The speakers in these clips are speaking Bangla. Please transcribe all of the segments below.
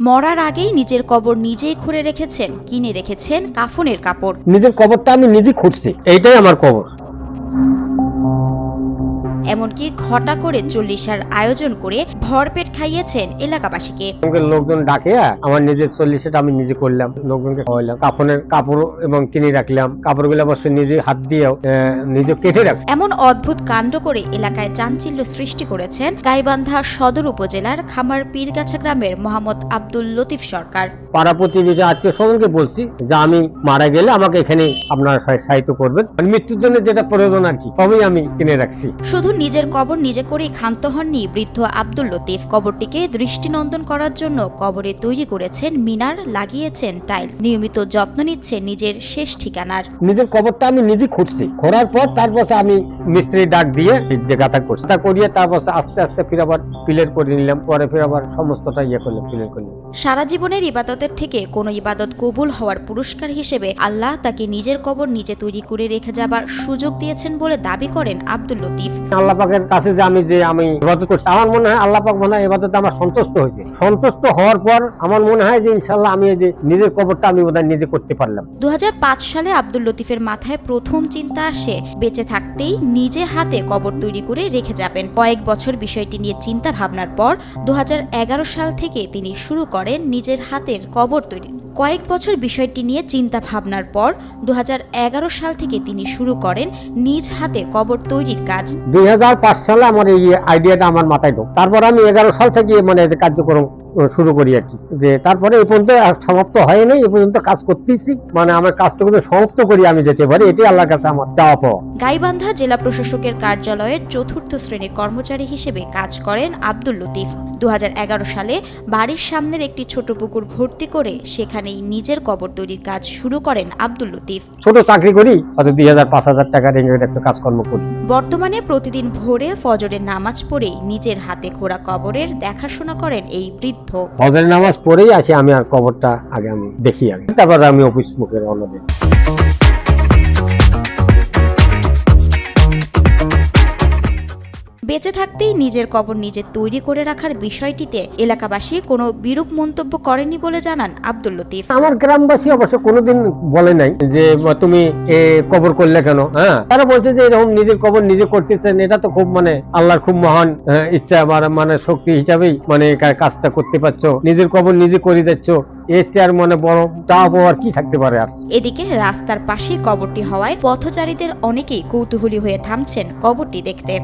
মরার আগেই নিজের কবর নিজেই খুঁড়ে রেখেছেন, কিনে রেখেছেন কাফনের কাপড়। নিজের কবরটা আমি নিজে খুঁজছি, এইটাই আমার কবর। এমনকি ঘটা করে চল্লিশার আয়োজন করে ভরপেট খাইয়েছেন এলাকাবাসীকে। আমাকে লোকজন ডাকে, আমার নিজের চল্লিশটা আমি নিজে করলাম, লোকজনকে খাওয়াইলাম, কাফনের কাপড় এবং কিনে রাখলাম, কাপড়গুলো অবশ্য নিজে হাত দিয়ে নিজে কেটে রাখছি। এমন অদ্ভুত কাণ্ড করে এলাকায় চাঞ্চল্য সৃষ্টি করেছেন গাইবান্ধা সদর উপজেলার খামার পীরগাছা গ্রামের মোহাম্মদ আব্দুল লতিফ সরকার। পাড়া প্রতিবেশী আত্মীয় স্বজনকে বলছি যে আমি মারা গেলে আমাকে এখানে আপনারা সাহায্য করবেন, মৃত্যুর জন্য যেটা প্রয়োজন আর কি সবই আমি কিনে রাখছি। শুধু নিজের কবর নিজে করেই ক্ষান্ত হননি বৃদ্ধ আব্দুল লতিফ। কবরটিকে দৃষ্টিনন্দন করার জন্য কবরে তৈরি করেছেন মিনার, লাগিয়েছেন টাইলস, নিয়মিত যত্ন নিচ্ছেন নিজের শেষ ঠিকানার। নিজের কবরটা আমি নিজে খুঁজছি, খোঁড়ার পর তারপর আমি মিস্ত্রি ডাক দিয়ে গাঁথা করছি, তা করিয়ে তারপর আস্তে আস্তে ফির আবার পিলার করে নিলাম, পরে ফির আবার সমস্তটা করলাম, পিলার করলাম। সারা জীবনের ইবাদতের থেকে কোনো ইবাদত কবুল হওয়ার পুরস্কার হিসেবে আল্লাহ তাকে নিজের কবর নিজে তৈরি করে রেখে যাবার সুযোগ দিয়েছেন বলে দাবি করেন আব্দুল লতিফ। আল্লাহ পাকের কাছে যে আমি ইবাদত করছি, আমার মনে হয় আল্লাহ পাক মনে হয় ইবাদতে আমার সন্তুষ্ট হয়েছে। সন্তুষ্ট হওয়ার পর আমার মনে হয় যে ইনশাআল্লাহ আমি এই যে নিজের কবরটা আমি বোধহয় নিজে করতে পারলাম। 2005 সালে আব্দুল লতিফের মাথায় প্রথম চিন্তা আসে বেঁচে থাকতেই নিজে হাতে কবর তৈরি করে রেখে যাবেন। কয়েক বছর বিষয়টি নিয়ে চিন্তা ভাবনার পর 2011 সাল থেকে তিনি শুরু করেন নিজের হাতের কবর তৈরি। কয়েক বছর বিষয়টি নিয়ে চিন্তা ভাবনার পর 2011 সাল থেকে তিনি শুরু করেন নিজ হাতে কবর তৈরির কাজ। 2005 সালে আমার এই আইডিয়াটা আমার মাথায় ঢোক, তারপর আমি 11 সাল থেকে মানে কার্যক্রম শুরু করি আর কি। যে তারপরে এই পর্যন্ত সমাপ্ত হয় নাই, এই পর্যন্ত কাজ করতেছি, মানে আমার কাজটুকু সমাপ্ত করি আমি যেতে পারি, এটাই আল্লাহর কাছে আমার চাওয়া পাওয়া। গাইবান্ধা জেলা প্রশাসকের কার্যালয়ের চতুর্থ শ্রেণীর কর্মচারী হিসেবে কাজ করেন আব্দুল লতিফ। 2011 সালে বাড়ির সামনের একটি ছোট পুকুর ভর্তি করে সেখানেই নিজের কবর তৈরির কাজ শুরু করেন আব্দুল লতিফ। ছোট চাকরি করি, হয়তো 2000-5000 টাকা রেঞ্জের একটা কাজকর্ম করি। বর্তমানে প্রতিদিন ভোরে ফজরের নামাজ পড়েই নিজের হাতে খোঁড়া কবরের দেখাশোনা করেন এই বৃদ্ধ। ফজরের নামাজ পড়েই আসি আমি, আর কবরটা আগে আমি দেখি, আগে তারপর আমি অফিস মুখে রওনা দিই। বেঁচে থাকতেই নিজের কবর নিজে তৈরি করে রাখার বিষয়টিতে এলাকাবাসী কোনো বিরূপ মন্তব্য করেনি বলে জানান আব্দুল লতিফ। আমার গ্রামবাসী অবশ্য কোনোদিন বলে নাই যে তুমি কবর করলে কেন। তারা বলছে যে এরকম নিজের কবর নিজে করতেছেন, এটা তো খুব মানে আল্লাহর খুব মহান ইচ্ছা, মানে শক্তি হিসাবেই মানে কাজটা করতে পারছো, নিজের কবর নিজে করে যাচ্ছ, এর চেয়ে মানে বড় চাওয়া পাওয়ার কি থাকতে পারে আর। এদিকে রাস্তার পাশেই কবরটি হওয়ায় পথচারীদের অনেকেই কৌতূহলী হয়ে থামছেন কবরটি দেখতে।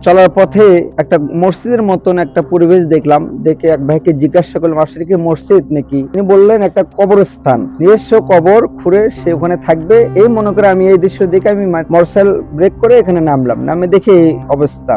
চলার পথে একটা মসজিদের মতন একটা পরিবেশ দেখলাম, দেখে এক ভাইকে জিজ্ঞাসা করলাম আসলে কি মসজিদ নাকি। তিনি বললেন একটা কবরস্থান, নিজস্ব কবর খুঁড়ে সে ওখানে থাকবে। এই মনে করে আমি এই দৃশ্য দেখে আমি মোটরসাইকেল ব্রেক করে এখানে নামলাম, নামে দেখে এই অবস্থা।